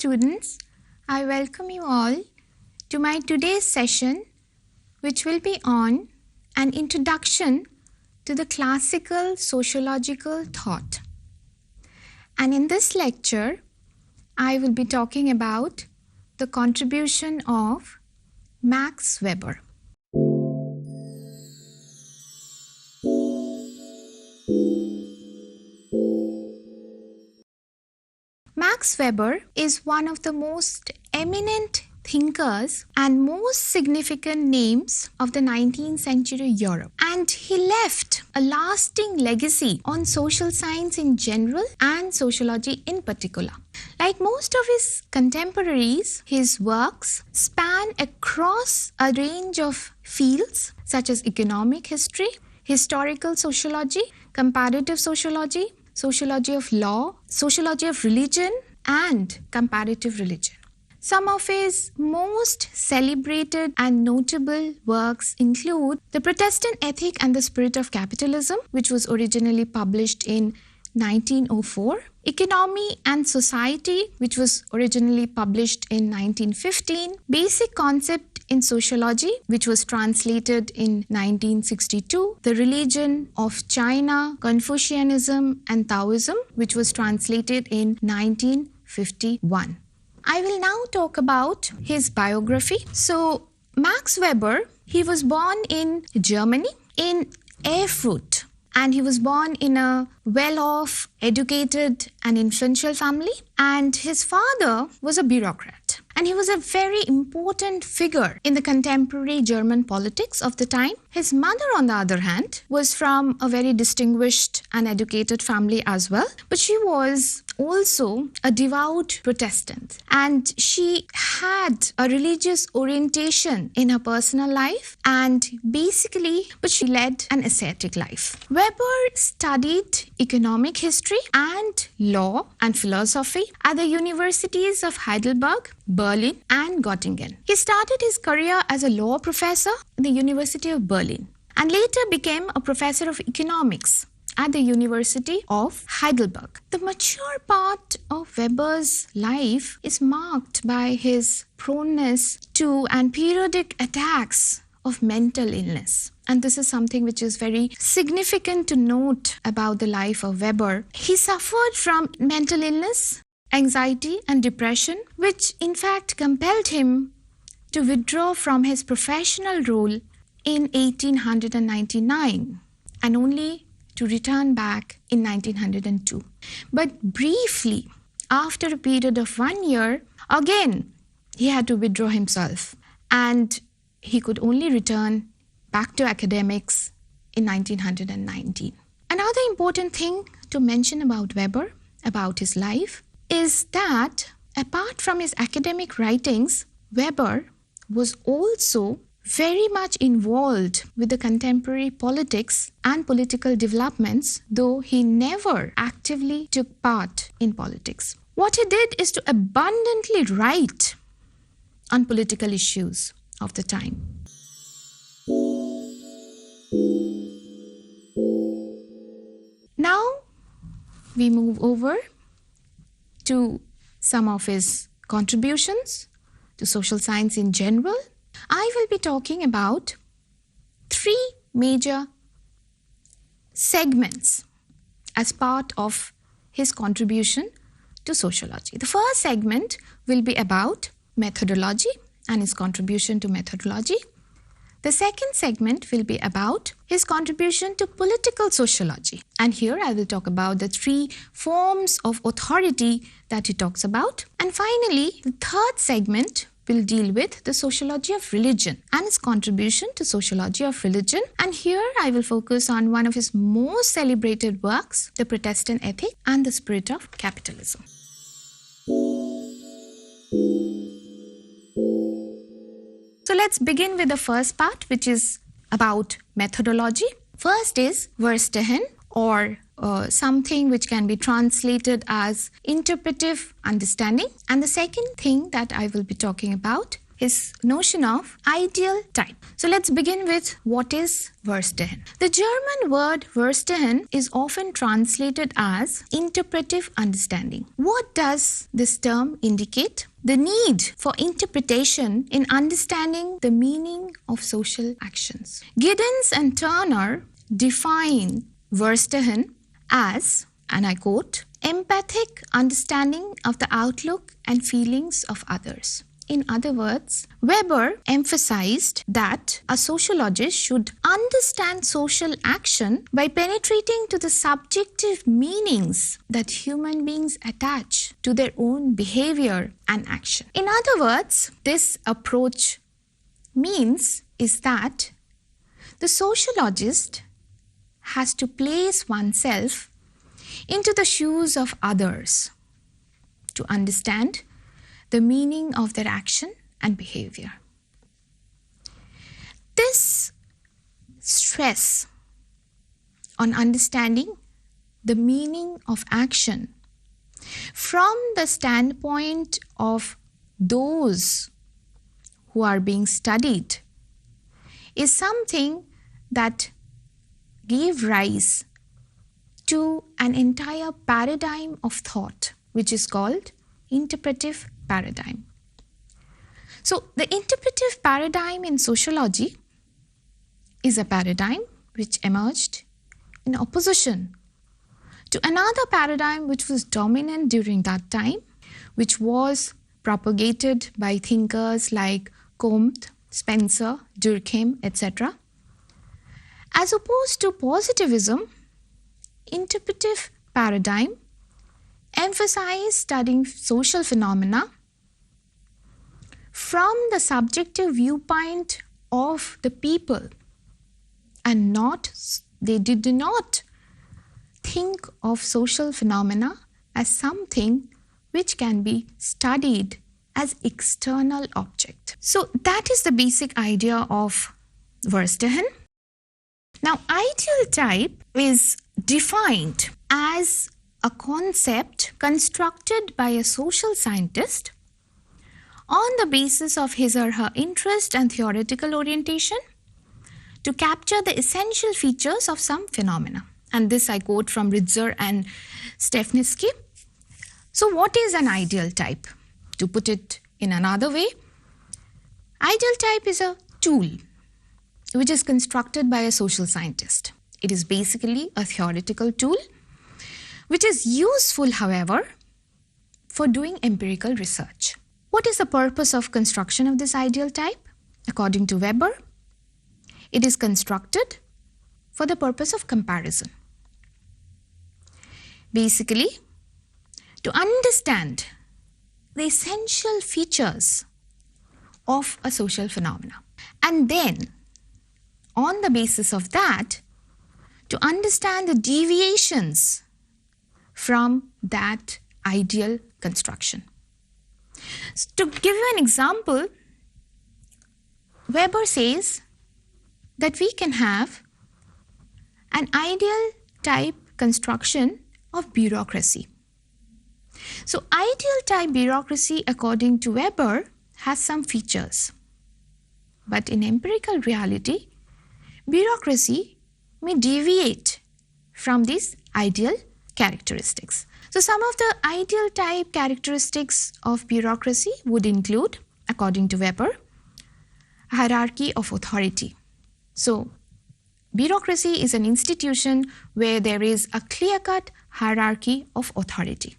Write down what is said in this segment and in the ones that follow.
students, I welcome you all to my today's session, which will be on an introduction to the classical sociological thought. And in this lecture, I will be talking about the contribution of Max Weber. Max Weber is one of the most eminent thinkers and most significant names of the 19th century Europe. And he left a lasting legacy on social science in general and sociology in particular. Like most of his contemporaries, his works span across a range of fields such as economic history, historical sociology, comparative sociology, sociology of law, sociology of religion, and comparative religion. Some of his most celebrated and notable works include The Protestant Ethic and the Spirit of Capitalism, which was originally published in 1904, Economy and Society, which was originally published in 1915, Basic Concept in Sociology, which was translated in 1962, The Religion of China, Confucianism and Taoism, which was translated in 1951. I will now talk about his biography. So, Max Weber, he was born in Germany, in Erfurt, and he was born in a well-off, educated and influential family, and his father was a bureaucrat. And he was a very important figure in the contemporary German politics of the time. His mother, on the other hand, was from a very distinguished and educated family as well, but she was also a devout Protestant, and she had a religious orientation in her personal life, and but she led an ascetic life. Weber studied economic history and law and philosophy at the universities of Heidelberg, Berlin and Göttingen. He started his career as a law professor at the University of Berlin and later became a professor of economics at the University of Heidelberg. The mature part of Weber's life is marked by his proneness to and periodic attacks of mental illness. And this is something which is very significant to note about the life of Weber. He suffered from mental illness, anxiety and depression, which in fact compelled him to withdraw from his professional role in 1899 and only to return back in 1902. But briefly, after a period of 1 year, again, he had to withdraw himself, and he could only return back to academics in 1919. Another important thing to mention about Weber, about his life, is that apart from his academic writings, Weber was also very much involved with the contemporary politics and political developments, though he never actively took part in politics. What he did is to abundantly write on political issues of the time. Now we move over to some of his contributions to social science in general. I will be talking about three major segments as part of his contribution to sociology. The first segment will be about methodology and his contribution to methodology. The second segment will be about his contribution to political sociology. And here I will talk about the three forms of authority that he talks about. And finally, the third segment will deal with the sociology of religion and its contribution to sociology of religion. And here I will focus on one of his most celebrated works, The Protestant Ethic and the Spirit of Capitalism. So let's begin with the first part, which is about methodology. First is Verstehen, or something which can be translated as interpretive understanding. And the second thing that I will be talking about his notion of ideal type. So let's begin with what is Verstehen. The German word Verstehen is often translated as interpretive understanding. What does this term indicate? The need for interpretation in understanding the meaning of social actions. Giddens and Turner define Verstehen as, and I quote, empathic understanding of the outlook and feelings of others. In other words, Weber emphasized that a sociologist should understand social action by penetrating to the subjective meanings that human beings attach to their own behavior and action. In other words, this approach means is that the sociologist has to place oneself into the shoes of others to understand the meaning of their action and behavior. This stress on understanding the meaning of action from the standpoint of those who are being studied is something that gave rise to an entire paradigm of thought, which is called interpretive paradigm. So the interpretive paradigm in sociology is a paradigm which emerged in opposition to another paradigm which was dominant during that time, which was propagated by thinkers like Comte, Spencer, Durkheim, etc. As opposed to positivism, interpretive paradigm emphasized studying social phenomena from the subjective viewpoint of the people, and they did not think of social phenomena as something which can be studied as external object. So that is the basic idea of Verstehen. Now, ideal type is defined as a concept constructed by a social scientist on the basis of his or her interest and theoretical orientation to capture the essential features of some phenomena. And this I quote from Ritzer and Stefnisky. So what is an ideal type? To put it in another way, ideal type is a tool which is constructed by a social scientist. It is basically a theoretical tool which is useful, however, for doing empirical research. What is the purpose of construction of this ideal type? According to Weber, it is constructed for the purpose of comparison. Basically, to understand the essential features of a social phenomena, and then on the basis of that, to understand the deviations from that ideal construction. So to give you an example, Weber says that we can have an ideal type construction of bureaucracy. So ideal type bureaucracy, according to Weber, has some features. But in empirical reality, bureaucracy may deviate from these ideal characteristics. So some of the ideal type characteristics of bureaucracy would include, according to Weber, hierarchy of authority. So bureaucracy is an institution where there is a clear-cut hierarchy of authority.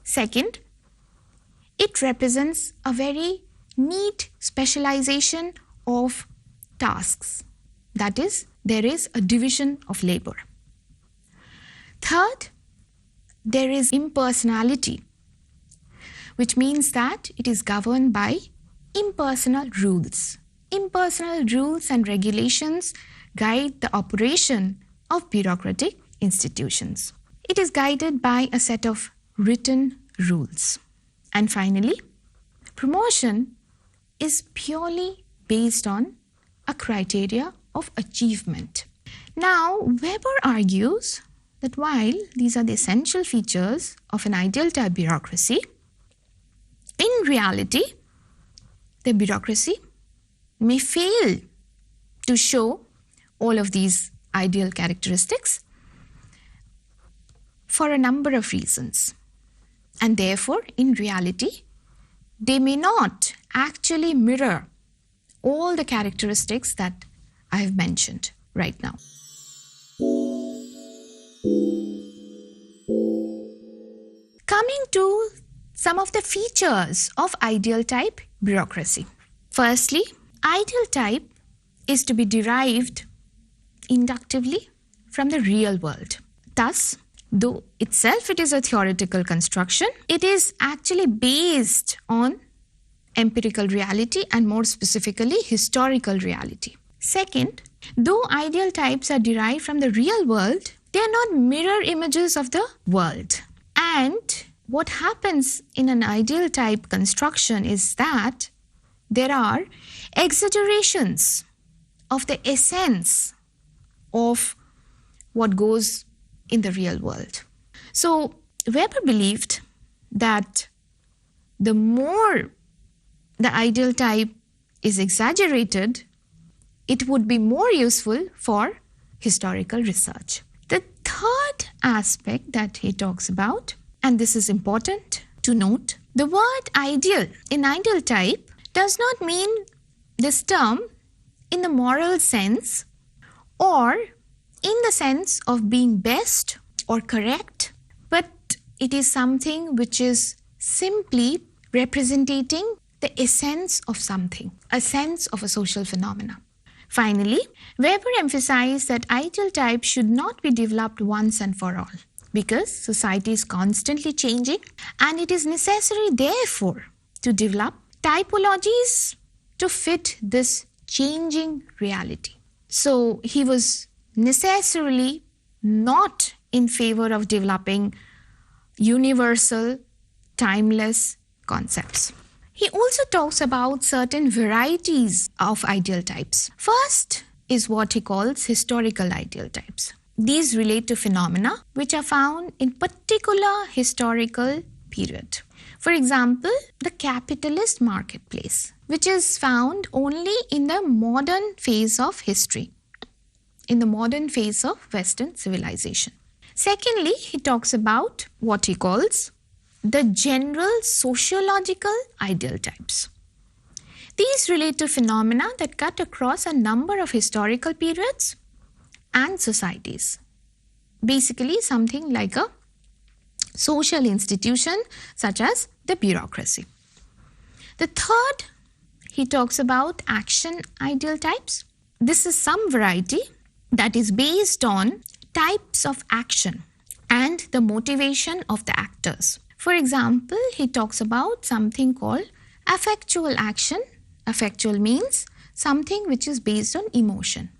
Second, it represents a very neat specialization of tasks. That is, there is a division of labor. Third, there is impersonality, which means that it is governed by impersonal rules. Impersonal rules and regulations guide the operation of bureaucratic institutions. It is guided by a set of written rules. And finally, promotion is purely based on a criteria of achievement. Now, Weber argues that while these are the essential features of an ideal type bureaucracy, in reality, the bureaucracy may fail to show all of these ideal characteristics for a number of reasons. And therefore, in reality, they may not actually mirror all the characteristics that I have mentioned right now. Coming to some of the features of ideal type bureaucracy. Firstly, ideal type is to be derived inductively from the real world. Thus, though itself it is a theoretical construction, it is actually based on empirical reality and more specifically historical reality. Second, though ideal types are derived from the real world, they are not mirror images of the world. And what happens in an ideal type construction is that there are exaggerations of the essence of what goes in the real world. So Weber believed that the more the ideal type is exaggerated, it would be more useful for historical research. The third aspect that he talks about, and this is important to note, the word ideal in ideal type does not mean this term in the moral sense or in the sense of being best or correct, but it is something which is simply representing the essence of something, a sense of a social phenomena. Finally, Weber emphasized that ideal type should not be developed once and for all because society is constantly changing and it is necessary therefore to develop typologies to fit this changing reality. So he was necessarily not in favor of developing universal, timeless concepts. He also talks about certain varieties of ideal types. First is what he calls historical ideal types. These relate to phenomena which are found in particular historical period. For example, the capitalist marketplace, which is found only in the modern phase of history, in the modern phase of Western civilization. Secondly, he talks about what he calls the general sociological ideal types. These relate to phenomena that cut across a number of historical periods and societies. Basically, something like a social institution such as the bureaucracy. The third, he talks about action ideal types. This is some variety that is based on types of action and the motivation of the actors. For example, he talks about something called affectual action. Affectual means something which is based on emotion.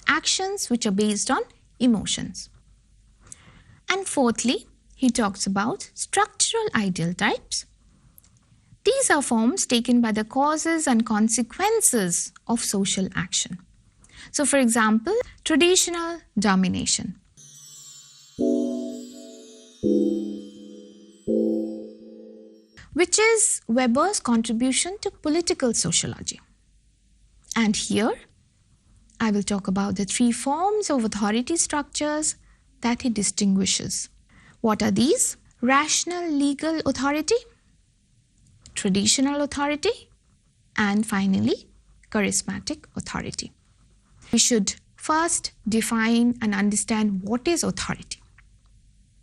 Actions which are based on emotions. And fourthly, he talks about structural ideal types. These are forms taken by the causes and consequences of social action. So, for example, traditional domination. Which is Weber's contribution to political sociology. And here, I will talk about the three forms of authority structures that he distinguishes. What are these? Rational legal authority, traditional authority, and finally, charismatic authority. We should first define and understand what is authority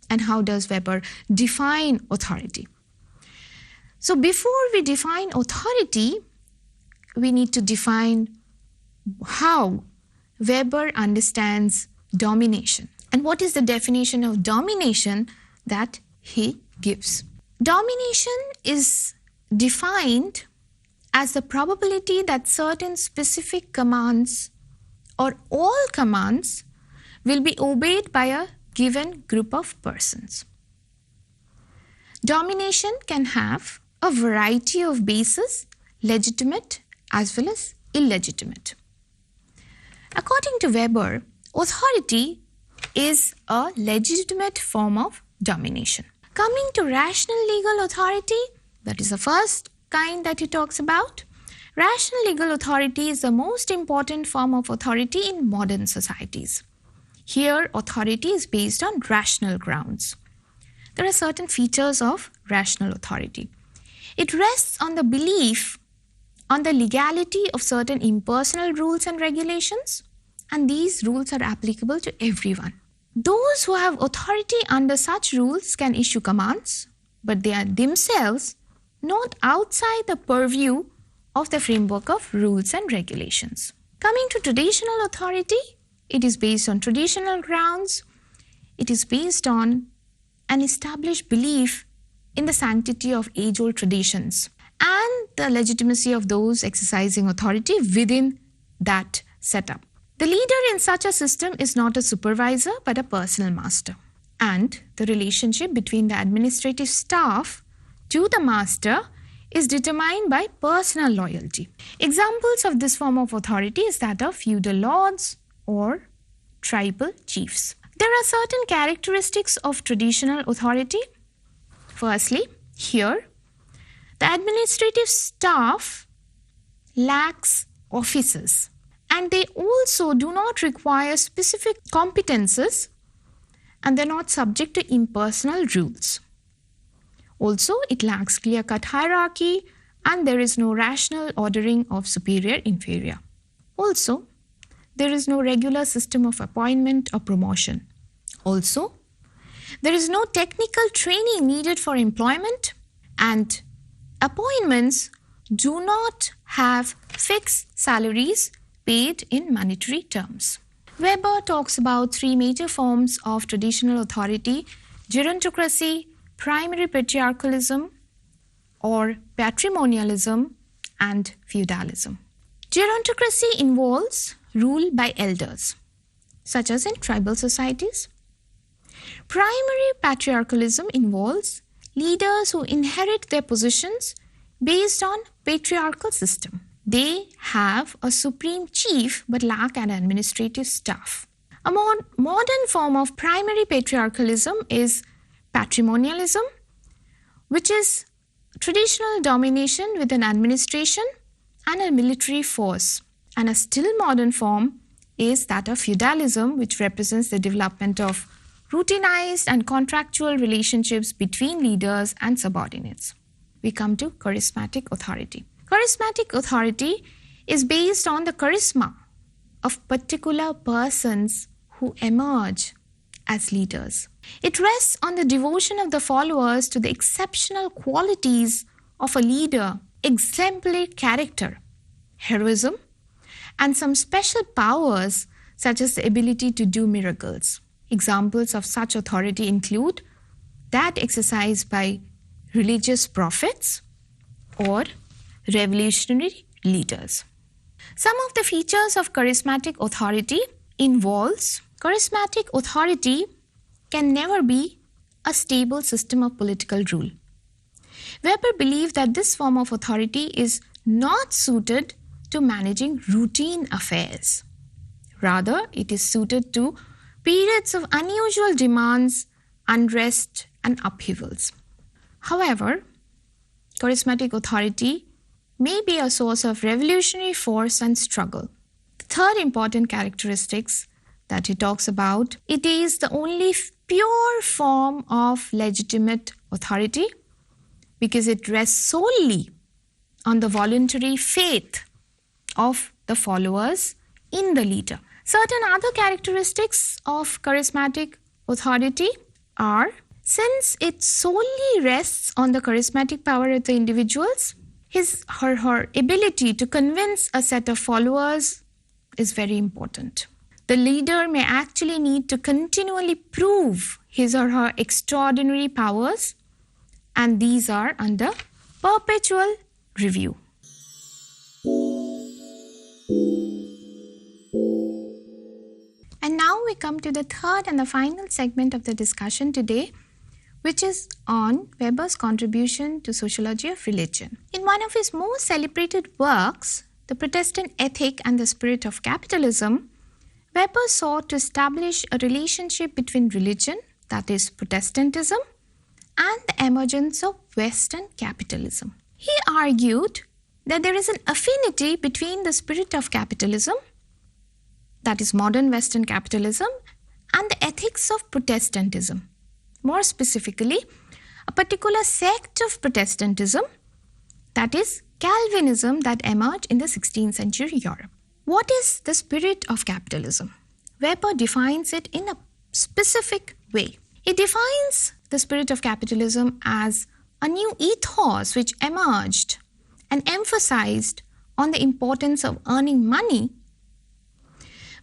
and how does Weber define authority. So before we define authority, we need to define how Weber understands domination. And what is the definition of domination that he gives? Domination is defined as the probability that certain specific commands or all commands will be obeyed by a given group of persons. Domination can have a variety of bases, legitimate as well as illegitimate. According to Weber, authority is a legitimate form of domination. Coming to rational legal authority, that is the first kind that he talks about. Rational legal authority is the most important form of authority in modern societies. Here, authority is based on rational grounds. There are certain features of rational authority. It rests on the belief on the legality of certain impersonal rules and regulations, and these rules are applicable to everyone. Those who have authority under such rules can issue commands, but they are themselves not outside the purview of the framework of rules and regulations. Coming to traditional authority, it is based on traditional grounds. It is based on an established belief in the sanctity of age-old traditions and the legitimacy of those exercising authority within that setup. The leader in such a system is not a supervisor but a personal master. And the relationship between the administrative staff to the master is determined by personal loyalty. Examples of this form of authority is that of feudal lords or tribal chiefs. There are certain characteristics of traditional authority. Firstly, here, the administrative staff lacks offices, and they also do not require specific competences, and they're not subject to impersonal rules. Also, it lacks clear-cut hierarchy, and there is no rational ordering of superior-inferior. Also, there is no regular system of appointment or promotion. Also, there is no technical training needed for employment, and appointments do not have fixed salaries paid in monetary terms. Weber talks about three major forms of traditional authority: gerontocracy, primary patriarchalism or patrimonialism, and feudalism. Gerontocracy involves rule by elders, such as in tribal societies. Primary patriarchalism involves leaders who inherit their positions based on patriarchal system. They have a supreme chief but lack an administrative staff. A more modern form of primary patriarchalism is patrimonialism, which is traditional domination with an administration and a military force. And a still modern form is that of feudalism, which represents the development of routinized and contractual relationships between leaders and subordinates. We come to charismatic authority. Charismatic authority is based on the charisma of particular persons who emerge as leaders. It rests on the devotion of the followers to the exceptional qualities of a leader, exemplary character, heroism, and some special powers such as the ability to do miracles. Examples of such authority include that exercised by religious prophets or revolutionary leaders. Some of the features of charismatic authority involves charismatic authority can never be a stable system of political rule. Weber believed that this form of authority is not suited to managing routine affairs. Rather, it is suited to periods of unusual demands, unrest, and upheavals. However, charismatic authority may be a source of revolutionary force and struggle. The third important characteristics that he talks about, it is the only pure form of legitimate authority because it rests solely on the voluntary faith of the followers in the leader. Certain other characteristics of charismatic authority are, since it solely rests on the charismatic power of the individuals, his or her ability to convince a set of followers is very important. The leader may actually need to continually prove his or her extraordinary powers, and these are under perpetual review. And now we come to the third and the final segment of the discussion today, which is on Weber's contribution to sociology of religion. In one of his most celebrated works, The Protestant Ethic and the Spirit of Capitalism, Weber sought to establish a relationship between religion, that is Protestantism, and the emergence of Western capitalism. He argued that there is an affinity between the spirit of capitalism, that is modern Western capitalism, and the ethics of Protestantism. More specifically, a particular sect of Protestantism, that is Calvinism, that emerged in the 16th century Europe. What is the spirit of capitalism? Weber defines it in a specific way. He defines the spirit of capitalism as a new ethos which emerged and emphasized on the importance of earning money,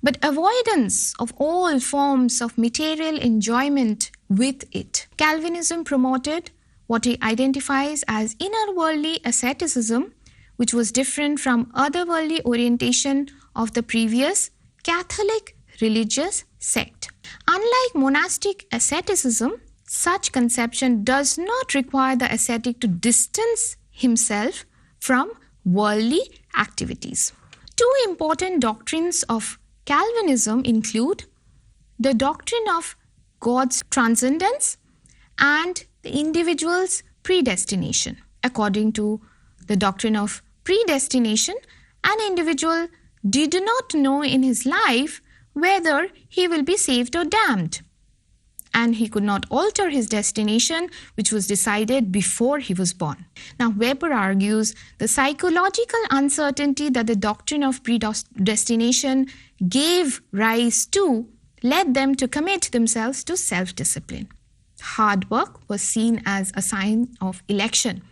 but avoidance of all forms of material enjoyment with it. Calvinism promoted what he identifies as inner-worldly asceticism, which was different from otherworldly orientation of the previous Catholic religious sect. Unlike monastic asceticism, such conception does not require the ascetic to distance himself from worldly activities. Two important doctrines of Calvinism include the doctrine of God's transcendence and the individual's predestination. According to the doctrine of predestination, an individual did not know in his life whether he will be saved or damned, and he could not alter his destination, which was decided before he was born. Now, Weber argues the psychological uncertainty that the doctrine of predestination gave rise to led them to commit themselves to self-discipline. Hard work was seen as a sign of election,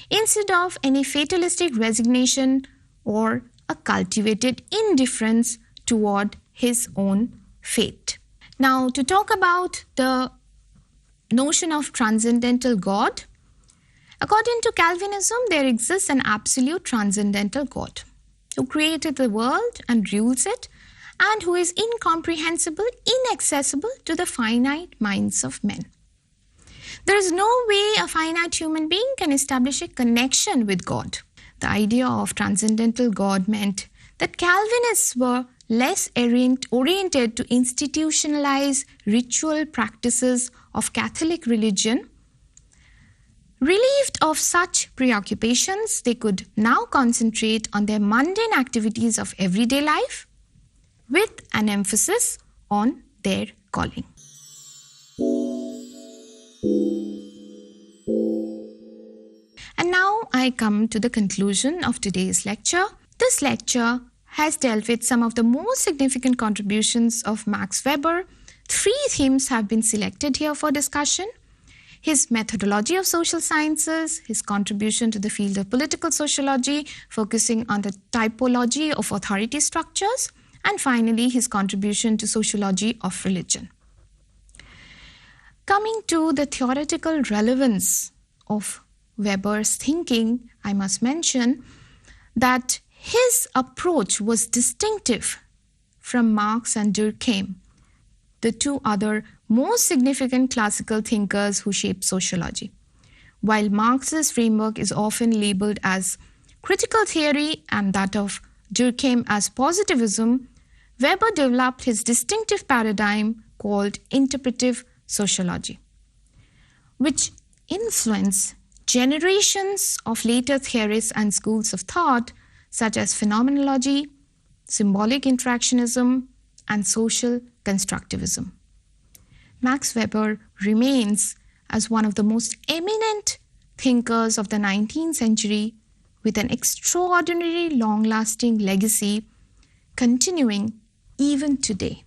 instead of any fatalistic resignation or a cultivated indifference toward his own fate. Now, to talk about the notion of transcendental God, according to Calvinism, there exists an absolute transcendental God who created the world and rules it, and who is incomprehensible, inaccessible to the finite minds of men. There is no way a finite human being can establish a connection with God. The idea of transcendental God meant that Calvinists were less oriented to institutionalize ritual practices of Catholic religion. Relieved of such preoccupations, they could now concentrate on their mundane activities of everyday life with an emphasis on their calling. And now I come to the conclusion of today's lecture. This lecture has dealt with some of the most significant contributions of Max Weber. 3 themes have been selected here for discussion: his methodology of social sciences, his contribution to the field of political sociology, focusing on the typology of authority structures, and finally his contribution to sociology of religion. Coming to the theoretical relevance of Weber's thinking, I must mention that his approach was distinctive from Marx and Durkheim, the 2 other most significant classical thinkers who shaped sociology. While Marx's framework is often labeled as critical theory and that of Durkheim as positivism, Weber developed his distinctive paradigm called interpretive sociology, which influenced generations of later theorists and schools of thought such as phenomenology, symbolic interactionism, and social constructivism. Max Weber remains as one of the most eminent thinkers of the 19th century, with an extraordinarily long-lasting legacy continuing even today.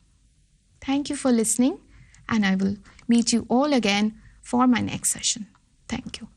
Thank you for listening, and I will meet you all again for my next session. Thank you.